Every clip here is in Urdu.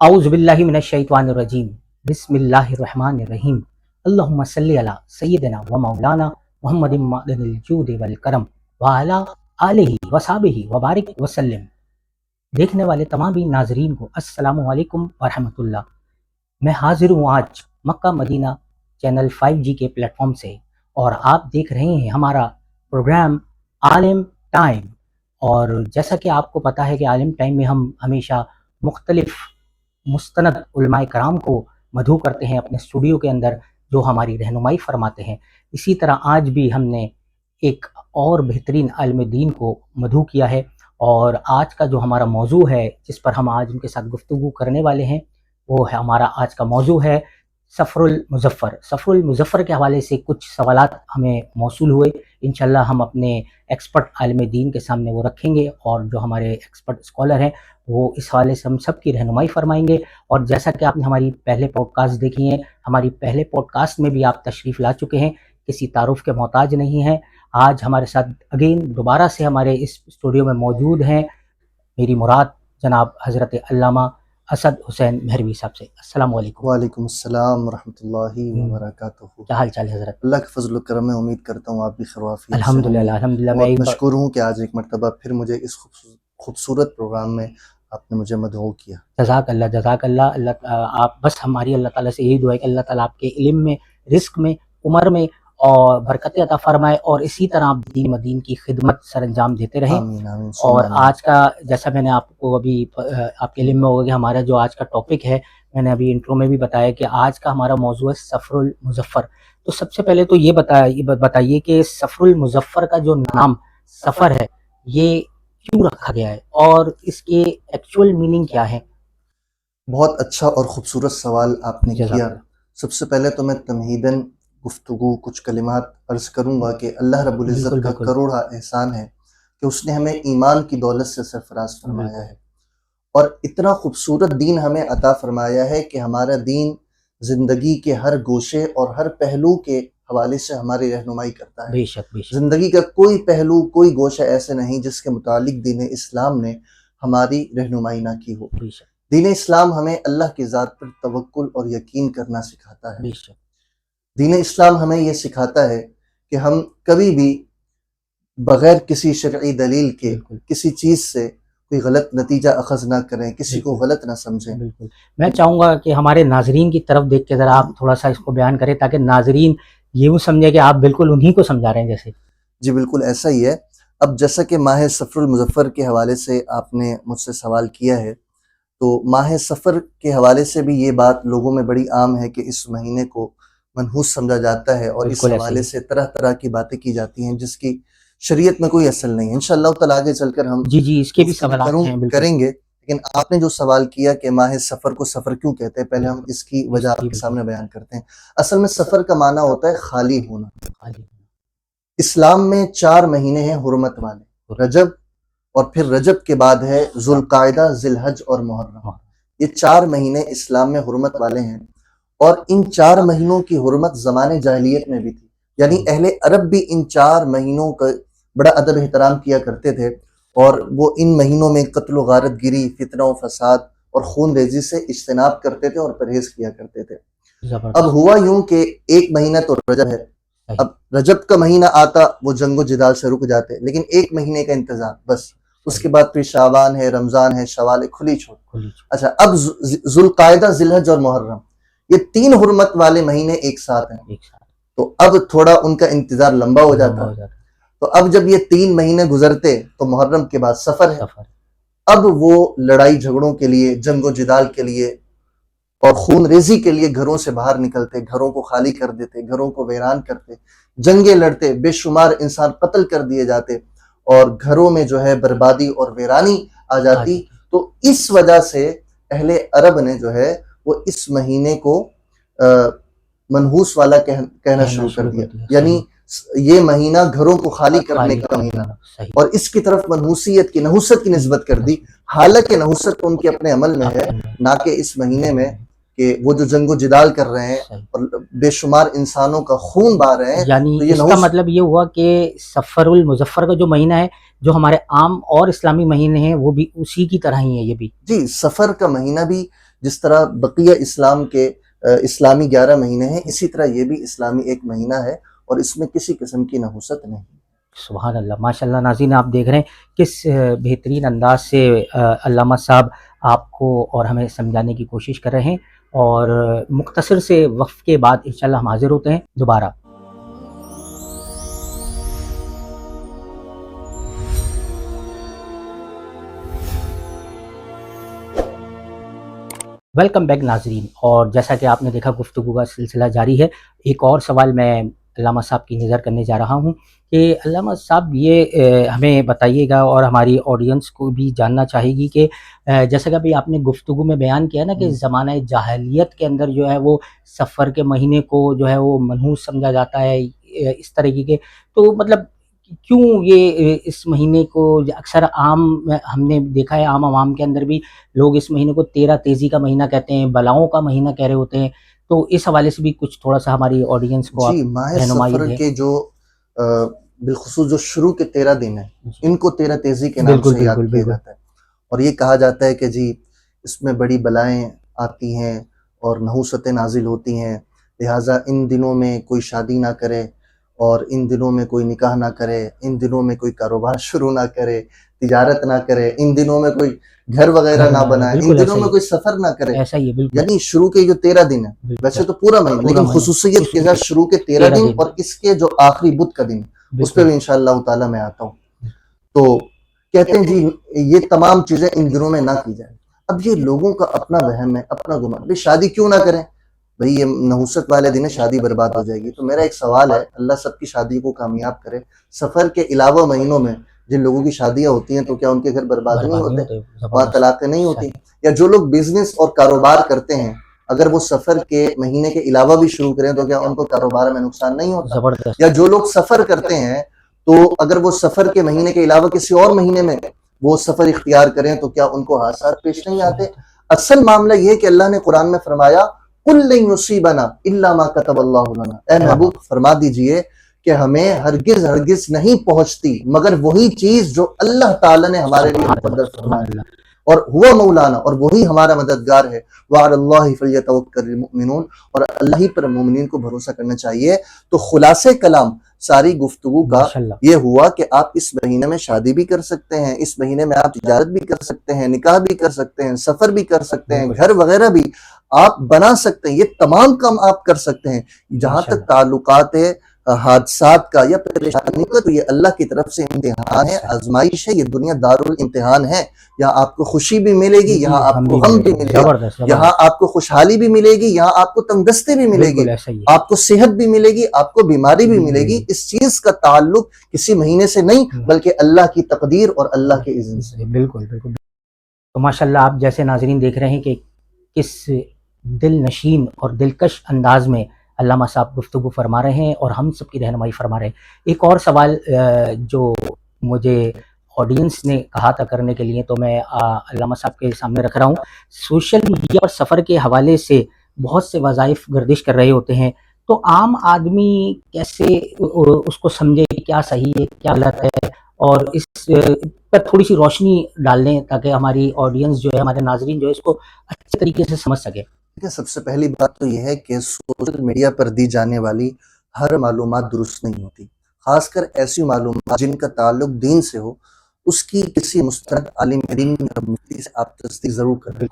اعوذ باللہ من الشیطان الرجیم بسم اللہ الرحمن الرحیم اللہم صلی علی سیدنا و مولانا محمد معدن الجود والکرم وعلی آلہ وصحبہ وبارک وسلم۔ دیکھنے والے تمام بھی ناظرین کو السلام علیکم ورحمۃ اللہ۔ میں حاضر ہوں آج مکہ مدینہ چینل 5G کے پلیٹ فارم سے، اور آپ دیکھ رہے ہیں ہمارا پروگرام عالم ٹائم۔ اور جیسا کہ آپ کو پتہ ہے کہ عالم ٹائم میں ہم ہمیشہ مختلف مستند علماء کرام کو مدعو کرتے ہیں اپنے اسٹوڈیو کے اندر، جو ہماری رہنمائی فرماتے ہیں۔ اسی طرح آج بھی ہم نے ایک اور بہترین عالم دین کو مدعو کیا ہے، اور آج کا جو ہمارا موضوع ہے جس پر ہم آج ان کے ساتھ گفتگو کرنے والے ہیں، وہ ہے ہمارا آج کا موضوع ہے سفر المظفر۔ سفر المظفر کے حوالے سے کچھ سوالات ہمیں موصول ہوئے، انشاءاللہ ہم اپنے ایکسپرٹ عالم دین کے سامنے وہ رکھیں گے، اور جو ہمارے ایکسپرٹ اسکالر ہیں وہ اس حوالے سے ہم سب کی رہنمائی فرمائیں گے۔ اور جیسا کہ آپ نے ہماری پہلے پوڈ کاسٹ دیکھی ہیں، ہماری پہلے پوڈ کاسٹ میں بھی آپ تشریف لا چکے ہیں، کسی تعارف کے محتاج نہیں ہیں۔ آج ہمارے ساتھ اگین دوبارہ سے ہمارے اس اسٹوڈیو میں موجود ہیں میری مراد جناب حضرت علامہ اسد حسین مہروی صاحب سے۔ السلام علیکم۔ وعلیکم السلام ورحمۃ اللہ وبرکاتہ۔ کیا حال چال ہے حضرت؟ اللہ کے فضل و کرم میں امید کرتا ہوں آپ بھی خیر و عافیت سے الحمدللہ الحمدللہ۔ میں بہت مشکور ہوں کہ آج ایک مرتبہ پھر مجھے اس خوبصورت پروگرام میں آپ نے مجھے مدعو کیا۔ جزاک اللہ جزاک اللہ۔ اللہ آپ بس ہماری اللہ تعالیٰ سے یہی دعا ہے کہ اللہ تعالیٰ آپ کے علم میں، رزق میں، عمر میں اور برکت عطا فرمائے، اور اسی طرح آپ دین مدین کی خدمت سر انجام دیتے رہیں۔ آمین آمین۔ اور آج کا جیسا میں نے آپ کو ابھی آپ کے علم میں ہوگا کہ ہمارا جو آج کا ٹاپک ہے، میں نے ابھی انٹرو میں بھی بتایا کہ آج کا ہمارا موضوع ہے سفر المظفر۔ تو سب سے پہلے تو یہ بتائیے کہ سفر المظفر کا جو نام سفر ہے یہ کیوں رکھا گیا ہے، اور اس کے ایکچوئل میننگ کیا ہے؟ بہت اچھا اور خوبصورت سوال آپ نے کیا۔ سب سے پہلے تو میں تمہیداً گفتگو کچھ کلمات عرض کروں گا کہ اللہ رب العزت کا کروڑا احسان ہے کہ اس نے ہمیں ایمان کی دولت سے سرفراز فرمایا ہے، اور اتنا خوبصورت دین ہمیں عطا فرمایا ہے کہ ہمارا دین زندگی کے ہر گوشے اور ہر پہلو کے حوالے سے ہماری رہنمائی کرتا ہے۔ بے شک بے شک۔ زندگی کا کوئی پہلو، کوئی گوشہ ایسے نہیں جس کے متعلق دین اسلام نے ہماری رہنمائی نہ کی ہو۔ بے شک۔ دین اسلام ہمیں اللہ کی ذات پر توکل اور یقین کرنا سکھاتا ہے۔ بے شک۔ دین اسلام ہمیں یہ سکھاتا ہے کہ ہم کبھی بھی بغیر کسی شرعی دلیل کے کسی چیز سے کوئی غلط نتیجہ اخذ نہ کریں، کسی کو غلط نہ سمجھیں۔ بالکل۔ میں چاہوں گا کہ ہمارے ناظرین کی طرف دیکھ کے ذرا آپ تھوڑا سا اس کو بیان کریں، تاکہ ناظرین یوں سمجھے کہ آپ بالکل انہی کو سمجھا رہے ہیں جیسے۔ جی بالکل ایسا ہی ہے۔ اب جیسا کہ ماہ سفر المظفر کے حوالے سے آپ نے مجھ سے سوال کیا ہے، تو ماہ سفر کے حوالے سے بھی یہ بات لوگوں میں بڑی عام ہے کہ اس مہینے کو منحوس سمجھا جاتا ہے، اور اس حوالے سے طرح طرح کی باتیں کی جاتی ہیں جس کی شریعت میں کوئی اصل نہیں ہے۔ انشاءاللہ تعالیٰ آگے چل کر ہم جی اس کے بھی سوالات ہیں کریں گے، لیکن آپ نے جو سوال کیا کہ ماہ سفر کو سفر کیوں کہتے ہیں، پہلے ہم اس کی وجہ آپ کے سامنے بیان کرتے ہیں۔ اصل میں سفر کا معنی ہوتا ہے خالی ہونا۔ اسلام میں 4 مہینے ہیں حرمت والے، رجب، اور پھر رجب کے بعد ہے ذوالقعدہ، ذی الحج اور محرم۔ یہ 4 مہینے اسلام میں حرمت والے ہیں، اور ان 4 مہینوں کی حرمت زمانے جاہلیت میں بھی تھی، یعنی اہل عرب بھی ان 4 مہینوں کا بڑا ادب احترام کیا کرتے تھے، اور وہ ان مہینوں میں قتل و غارت گری، فتنہ و فساد اور خون ریزی سے اجتناب کرتے تھے اور پرہیز کیا کرتے تھے۔ اب ہوا یوں کہ ایک مہینہ تو رجب ہے، اب رجب کا مہینہ آتا وہ جنگ و جدال سے رک جاتے، لیکن ایک مہینے کا انتظار بس، اس کے بعد پھر شعبان ہے، رمضان ہے، شوال ہے، کھلی چھوٹ۔ اچھا، اب ذوالقعدہ، ذی الحج اور محرم، یہ 3 حرمت والے مہینے ایک ساتھ ہیں، تو اب تھوڑا ان کا انتظار لمبا ہو جاتا۔ تو اب جب یہ 3 مہینے گزرتے تو محرم کے بعد سفر ہے۔ اب وہ لڑائی جھگڑوں کے لیے، جنگ و جدال کے لیے اور خون ریزی کے لیے گھروں سے باہر نکلتے، گھروں کو خالی کر دیتے، گھروں کو ویران کرتے، جنگیں لڑتے، بے شمار انسان قتل کر دیے جاتے، اور گھروں میں جو ہے بربادی اور ویرانی آ جاتی۔ تو اس وجہ سے اہل عرب نے جو ہے وہ اس مہینے کو منحوس والا کہنا شروع کر دیا، یعنی یہ مہینہ گھروں کو خالی کرنے کا مہینہ، اور اس کی طرف منحوسیت کی، نحوست کی نسبت کر دی، حالانکہ نحوست ان کے اپنے عمل میں ہے، نہ کہ اس مہینے میں کہ وہ جو جنگ و جدال کر رہے ہیں اور بے شمار انسانوں کا خون بہا رہے ہیں۔ یعنی اس کا مطلب یہ ہوا کہ سفر المظفر کا جو مہینہ ہے، جو ہمارے عام اور اسلامی مہینے ہیں، وہ بھی اسی کی طرح ہی ہے یہ بھی۔ جی، سفر کا مہینہ بھی جس طرح بقیہ اسلام کے اسلامی 11 مہینے ہیں، اسی طرح یہ بھی اسلامی ایک مہینہ ہے اور اس میں کسی قسم کی نحوست نہیں۔ سبحان اللہ، ماشاء اللہ۔ ناظرین آپ دیکھ رہے ہیں کس بہترین انداز سے علامہ صاحب آپ کو اور ہمیں سمجھانے کی کوشش کر رہے ہیں، اور مختصر سے وقف کے بعد انشاءاللہ ہم حاضر ہوتے ہیں دوبارہ۔ ویلکم بیک ناظرین، اور جیسا کہ آپ نے دیکھا گفتگو کا سلسلہ جاری ہے۔ ایک اور سوال میں علامہ صاحب کی نظر کرنے جا رہا ہوں کہ علامہ صاحب یہ ہمیں بتائیے گا اور ہماری آڈینس کو بھی جاننا چاہے گی کہ جیسا کہ ابھی آپ نے گفتگو میں بیان کیا نا کہ زمانہ جاہلیت کے اندر جو ہے وہ سفر کے مہینے کو جو ہے وہ منحوس سمجھا جاتا ہے اس طریقے کے، تو مطلب کیوں یہ اس مہینے کو اکثر عام ہم نے دیکھا ہے عام عوام کے اندر بھی لوگ اس مہینے کو 13 تیزی کا مہینہ کہتے ہیں، بلاؤں کا مہینہ کہہ رہے ہوتے ہیں، تو اس حوالے سے بھی کچھ تھوڑا سا ہماری آڈینس کو آپ ماہ رہنمائی سفر دیں۔ کے جو بالخصوص جو شروع کے 13 دن ہیں ان کو 13 تیزی کے نام سے یاد کیا جاتا ہے، اور یہ کہا جاتا ہے کہ جی اس میں بڑی بلائیں آتی ہیں اور نحوستیں نازل ہوتی ہیں، لہٰذا ان دنوں میں کوئی شادی نہ کرے اور ان دنوں میں کوئی نکاح نہ کرے، ان دنوں میں کوئی کاروبار شروع نہ کرے، تجارت نہ کرے، ان دنوں میں کوئی گھر وغیرہ نہ بنائے، ان دنوں میں کوئی سفر نہ کرے۔ ایسا ہی ہے، بالکل یعنی شروع کے جو 13 دن ہیں، ویسے تو پورا مہینہ، لیکن خصوصیت کے ساتھ شروع کے 13 دن اور اس کے جو آخری بدھ کا دن اس پہ بھی انشاءاللہ تعالی میں آتا ہوں۔ تو کہتے ہیں جی یہ تمام چیزیں ان دنوں میں نہ کی جائیں۔ اب یہ لوگوں کا اپنا وہم ہے، اپنا گمان، بھئی شادی کیوں نہ کریں؟ بھئی یہ نحوست والے دن شادی برباد ہو جائے گی۔ تو میرا ایک سوال ہے، اللہ سب کی شادی کو کامیاب کرے، سفر کے علاوہ مہینوں میں جن لوگوں کی شادیاں ہوتی ہیں تو کیا ان کے گھر برباد نہیں ہوتے؟ وہاں طلاقیں نہیں ہوتی؟ یا جو لوگ بزنس اور کاروبار کرتے ہیں اگر وہ سفر کے مہینے کے علاوہ بھی شروع کریں تو کیا ان کو کاروبار میں نقصان نہیں ہوتا؟ یا جو لوگ سفر کرتے ہیں تو اگر وہ سفر کے مہینے کے علاوہ کسی اور مہینے میں وہ سفر اختیار کریں تو کیا ان کو حادثات پیش نہیں آتے؟ اصل معاملہ یہ کہ اللہ نے قرآن میں فرمایا قُل لَن يُصِيبَنَا إِلَّا مَا كَتَبَ اللَّهُ لَنَا، اے محبوب فرما دیجئے کہ ہمیں ہرگز نہیں پہنچتی مگر وہی چیز جو اللہ تعالیٰ نے ہمارے لیے مقدر فرمائی، اور ہوا مولانا، اور وہی ہمارا مددگار ہے، وَعَلَى اللَّهِ فَلْيَتَوَكَّلِ الْمُؤْمِنُونَ، اور اللہ ہی پر مومنین کو بھروسہ کرنا چاہیے۔ تو خلاصے کلام ساری گفتگو کا یہ ہوا کہ آپ اس مہینے میں شادی بھی کر سکتے ہیں، اس مہینے میں آپ تجارت بھی کر سکتے ہیں، نکاح بھی کر سکتے ہیں، سفر بھی کر سکتے ہیں، گھر وغیرہ بھی آپ بنا سکتے ہیں، یہ تمام کام آپ کر سکتے ہیں۔ جہاں تک تعلقات حادثات کا یا پریشانی کا، تو یہ اللہ کی طرف سے امتحان ہے، آزمائش ہے، یہ دنیا دارالامتحان ہے۔ یہاں آپ کو خوشی بھی ملے گی، یہاں آپ کو غم بھی ملے گا، یہاں آپ کو خوشحالی بھی ملے گی، یہاں آپ کو تندرستی بھی ملے گی، آپ کو صحت بھی ملے گی، آپ کو بیماری بھی ملے گی۔ اس چیز کا تعلق کسی مہینے سے نہیں بلکہ اللہ کی تقدیر اور اللہ کے اذن سے۔ بالکل بالکل۔ تو ماشاءاللہ آپ جیسے ناظرین دیکھ رہے ہیں کہ کس دل نشین اور دلکش انداز میں علامہ صاحب گفتگو فرما رہے ہیں اور ہم سب کی رہنمائی فرما رہے ہیں۔ ایک اور سوال جو مجھے آڈینس نے کہا تھا کرنے کے لیے، تو میں علامہ صاحب کے سامنے رکھ رہا ہوں۔ سوشل میڈیا اور سفر کے حوالے سے بہت سے وظائف گردش کر رہے ہوتے ہیں، تو عام آدمی کیسے اس کو سمجھے کہ کیا صحیح ہے کیا غلط ہے، اور اس پر تھوڑی سی روشنی ڈال دیں تاکہ ہماری آڈینس جو ہے، ہمارے ناظرین جو ہے، اس کو اچھے طریقے سے سمجھ سکے۔ سب سے پہلی بات تو یہ ہے کہ سوشل میڈیا پر دی جانے والی ہر معلومات درست نہیں ہوتی، خاص کر ایسی معلومات جن کا تعلق دین سے ہو، اس کی کسی مستند عالم دین یا مفتی سے آپ تصدیق ضرور کریں۔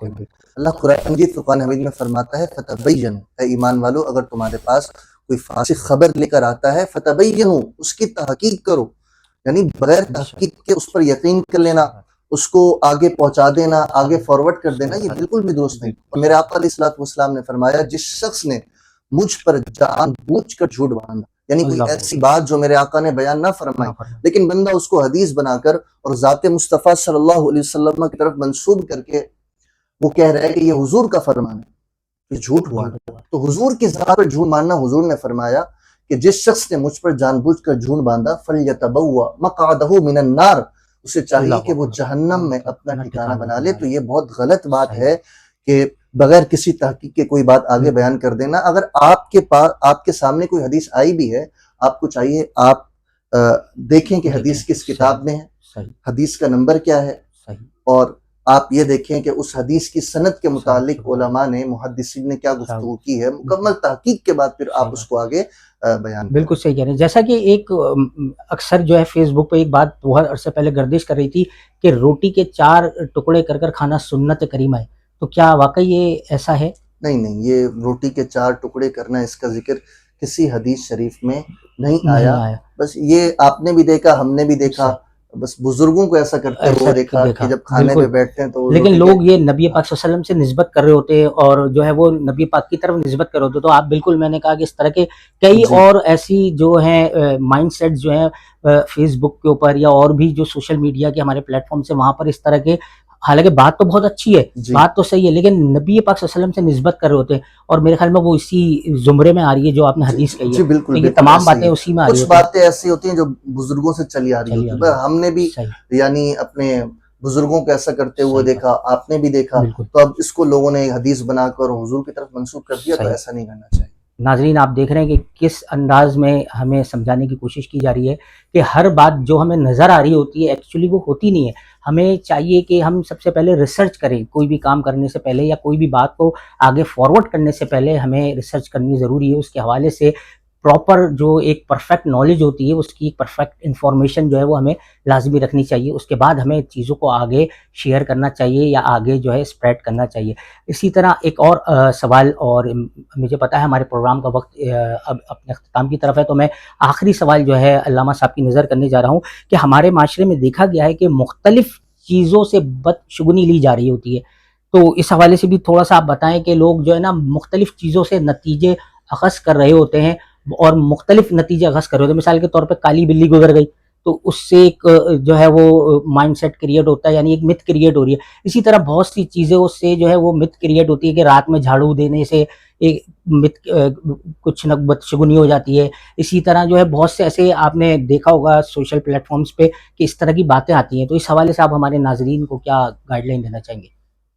اللہ قرآن مجید فرقان حمید میں فرماتا ہے فتبینوا، اے ایمان والو اگر تمہارے پاس کوئی فاسق خبر لے کر آتا ہے فتبینوا، اس کی تحقیق کرو، یعنی بغیر تحقیق کے اس پر یقین کر لینا، اس کو آگے پہنچا دینا، آگے فارورڈ کر دینا، یہ بالکل بھی درست نہیں۔ اور میرے آقا علیہ الصلوۃ والسلام نے فرمایا جس شخص نے مجھ پر جان بوجھ کر جھوٹ باندھا، یعنی کوئی ایسی بات جو میرے آقا نے بیان نہ فرمائی لیکن بندہ اس کو حدیث بنا کر اور ذات مصطفیٰ صلی اللہ علیہ وسلم کی طرف منسوب کر کے وہ کہہ رہا ہے کہ یہ حضور کا فرمان ہے، یہ جھوٹ ہوا۔ تو حضور کی ذات پر جھوٹ ماننا، حضور نے فرمایا کہ جس شخص نے مجھ پر جان بوجھ کر جھوٹ باندھا فَلْيَتَبَوَّأْ مَقْعَدَهُ مِنَ النَّارِ، اسے چاہیے کہ وہ جہنم میں اپنا ٹھکانہ بنا لے۔ تو یہ بہت غلط بات ہے کہ بغیر کسی تحقیق کے کوئی بات آگے بیان کر دینا۔ اگر آپ کے پاس آپ کے سامنے کوئی حدیث آئی بھی ہے، آپ کو چاہیے آپ دیکھیں کہ حدیث کس کتاب میں ہے، حدیث کا نمبر کیا ہے، اور آپ یہ دیکھیں کہ اس حدیث کی سند کے متعلق علماء نے محدثین نے کیا گفتگو کی ہے، مکمل تحقیق کے بعد پھر آپ اس کو آگے بیان کریں۔ بالکل صحیح کہہ رہے ہیں. جیسا کہ ایک اکثر جو ہے فیس بک پہ ایک بات بہت عرصے پہلے گردش کر رہی تھی کہ روٹی کے 4 ٹکڑے کر کھانا سنت کریمہ ہے، تو کیا واقعی یہ ایسا ہے؟ نہیں، یہ روٹی کے 4 ٹکڑے کرنا اس کا ذکر کسی حدیث شریف میں نہیں آیا. بس یہ آپ نے بھی دیکھا، ہم نے بھی دیکھا، بس بزرگوں کو ایسا کرتے ہوئے دیکھا کہ جب کھانے پہ بیٹھتے ہیں تو لیکن لوگ یہ نبی پاک صلی اللہ علیہ وسلم سے نسبت کر رہے ہوتے ہیں اور جو ہے وہ نبی پاک کی طرف نسبت کر رہے ہوتے، تو آپ بالکل، میں نے کہا کہ اس طرح کے کئی اور ایسی جو ہیں مائنڈ سیٹ جو ہیں فیس بک کے اوپر یا اور بھی جو سوشل میڈیا کے ہمارے پلیٹ فارم سے، وہاں پر اس طرح کے، حالانکہ بات تو بہت اچھی ہے، بات تو صحیح ہے، لیکن نبی پاک صلی اللہ علیہ وسلم سے نسبت کر رہے ہوتے ہیں، اور میرے خیال میں وہ اسی زمرے میں آ رہی ہے جو آپ نے حدیث کہی ہے. بالکل، یہ تمام باتیں اسی میں آ رہی ہیں. کچھ باتیں ایسی ہوتی ہیں جو بزرگوں سے چلی آ رہی ہوتی ہیں، ہم نے بھی یعنی اپنے بزرگوں کو ایسا کرتے ہوئے دیکھا، آپ نے بھی دیکھا، تو اب اس کو لوگوں نے حدیث بنا کر حضور کی طرف منسوخ کر دیا، تو ایسا نہیں کرنا چاہیے. ناظرین، آپ دیکھ رہے ہیں کہ کس انداز میں ہمیں سمجھانے کی کوشش کی جا رہی ہے کہ ہر بات جو ہمیں نظر آ رہی ہوتی ہے ایکچولی وہ ہوتی نہیں ہے. ہمیں چاہیے کہ ہم سب سے پہلے ریسرچ کریں، کوئی بھی کام کرنے سے پہلے یا کوئی بھی بات کو آگے فارورڈ کرنے سے پہلے ہمیں ریسرچ کرنی ضروری ہے. اس کے حوالے سے پراپر جو ایک پرفیکٹ نالج ہوتی ہے، اس کی پرفیکٹ انفارمیشن جو ہے وہ ہمیں لازمی رکھنی چاہیے. اس کے بعد ہمیں چیزوں کو آگے شیئر کرنا چاہیے یا آگے جو ہے اسپریڈ کرنا چاہیے. اسی طرح ایک اور سوال، اور مجھے پتا ہے ہمارے پروگرام کا وقت اب اپنے اختتام کی طرف ہے، تو میں آخری سوال جو ہے علامہ صاحب کی نظر کرنے جا رہا ہوں کہ ہمارے معاشرے میں دیکھا گیا ہے کہ مختلف چیزوں سے بدشگونی لی جا رہی ہوتی ہے، تو اس حوالے سے بھی تھوڑا سا آپ بتائیں کہ لوگ جو ہے نا مختلف چیزوں سے نتیجے اخذ کر رہے ہوتے ہیں اور مختلف نتیجے اخذ کر رہے ہوتے ہیں. مثال کے طور پہ کالی بلی گزر گئی تو اس سے ایک جو ہے وہ مائنڈ سیٹ کریٹ ہوتا ہے، یعنی ایک مت کریٹ ہو رہی ہے. اسی طرح بہت سی چیزیں اس سے جو ہے وہ مت کریٹ ہوتی ہے کہ رات میں جھاڑو دینے سے ایک مت کچھ نہ بدشگونی ہو جاتی ہے. اسی طرح جو ہے بہت سے ایسے آپ نے دیکھا ہوگا سوشل پلیٹ فارمز پہ کہ اس طرح کی باتیں آتی ہیں. تو اس حوالے سے آپ ہمارے ناظرین کو کیا گائیڈ لائن دینا چاہیں گے؟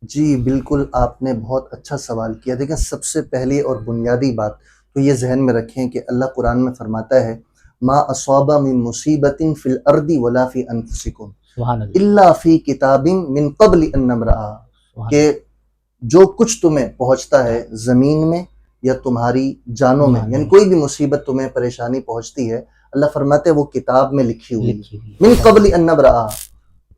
جی بالکل، آپ نے بہت اچھا سوال کیا. دیکھیں، سب سے پہلی اور بنیادی بات تو یہ ذہن میں رکھیں کہ اللہ قرآن میں فرماتا ہے ما اصاب من مصیبت فی الارض ولا فی انفسکم الا فی کتاب من قبل ان نبرأھا، کہ جو کچھ تمہیں پہنچتا ہے زمین میں یا تمہاری جانوں میں، یعنی کوئی بھی مصیبت تمہیں پریشانی پہنچتی ہے، اللہ فرماتے ہیں وہ کتاب میں لکھی ہوئی من قبل ان نبرأھا،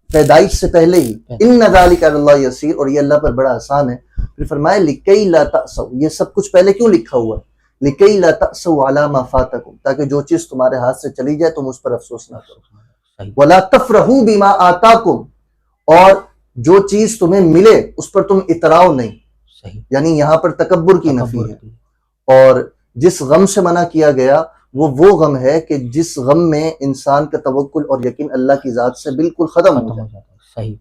پیدائش سے پہلے ہی. ان ذالک علی اللہ یسیر، اور یہ اللہ پر بڑا آسان ہے. پھر فرمایا لکی لا تأسوا، یہ سب کچھ پہلے کیوں لکھا ہوا ہے؟ لکی لا تأسوا علی ما فاتکم، تاکہ جو چیز تمہارے ہاتھ سے چلی جائے تم اس پر افسوس نہ کرو. ولا تفرحوا بما آتاکم، اور جو چیز تمہیں ملے اس پر تم اتراؤ نہیں، یعنی یہاں پر تکبر کی نفی ہے. اور جس غم سے منع کیا گیا وہ غم ہے کہ جس غم میں انسان کا توکل اور یقین اللہ کی ذات سے بالکل ختم ہو جائے.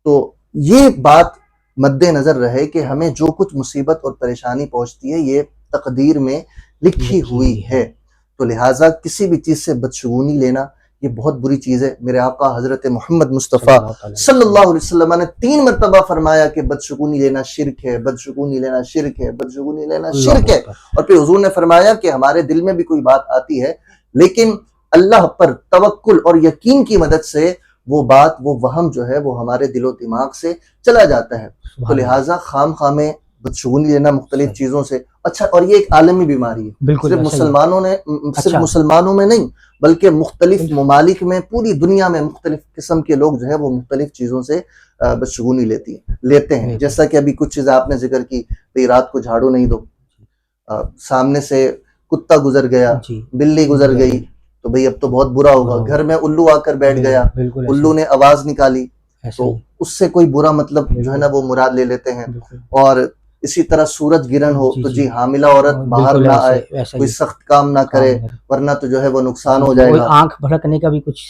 تو یہ بات مد نظر رہے کہ ہمیں جو کچھ مصیبت اور پریشانی پہنچتی ہے یہ تقدیر میں لکھی ہوئی ہے. تو لہٰذا کسی بھی چیز سے بدشگونی لینا یہ بہت بری چیز ہے. میرے آقا حضرت محمد مصطفیٰ صلی اللہ علیہ وسلم نے 3 مرتبہ فرمایا کہ بدشگونی لینا شرک ہے، بدشگونی لینا شرک ہے، بدشگونی لینا شرک ہے. اور پھر حضور نے فرمایا کہ ہمارے دل میں بھی کوئی بات آتی ہے لیکن اللہ پر توکل اور یقین کی مدد سے وہ بات، وہ وہم جو ہے وہ ہمارے دل و دماغ سے چلا جاتا ہے. تو لہٰذا خام خامے بدشگونی لینا مختلف چیزوں سے، اچھا، اور یہ ایک عالمی بیماری ہے، صرف مسلمانوں میں نہیں بلکہ مختلف ممالک میں، پوری دنیا میں مختلف قسم کے لوگ جو ہے وہ مختلف چیزوں سے بدشگونی لیتے ہیں. جیسا کہ ابھی کچھ چیزیں آپ نے ذکر کی، بھئی رات کو جھاڑو نہیں دو، سامنے سے کتا گزر گیا، بلی گزر گئی تو بھئی اب تو بہت برا ہوگا. گھر میں الو آ کر بیٹھ گیا، الو نے آواز نکالی تو اس سے کوئی برا مطلب جو ہے نا وہ مراد لے لیتے ہیں. اور اسی طرح سورج گرہن ہو تو جی حاملہ عورت باہر نہ آئے، کوئی سخت کام نہ کرے ورنہ تو جو ہے وہ نقصان ہو جائے گا. آنکھ بھڑکنے کا بھی کچھ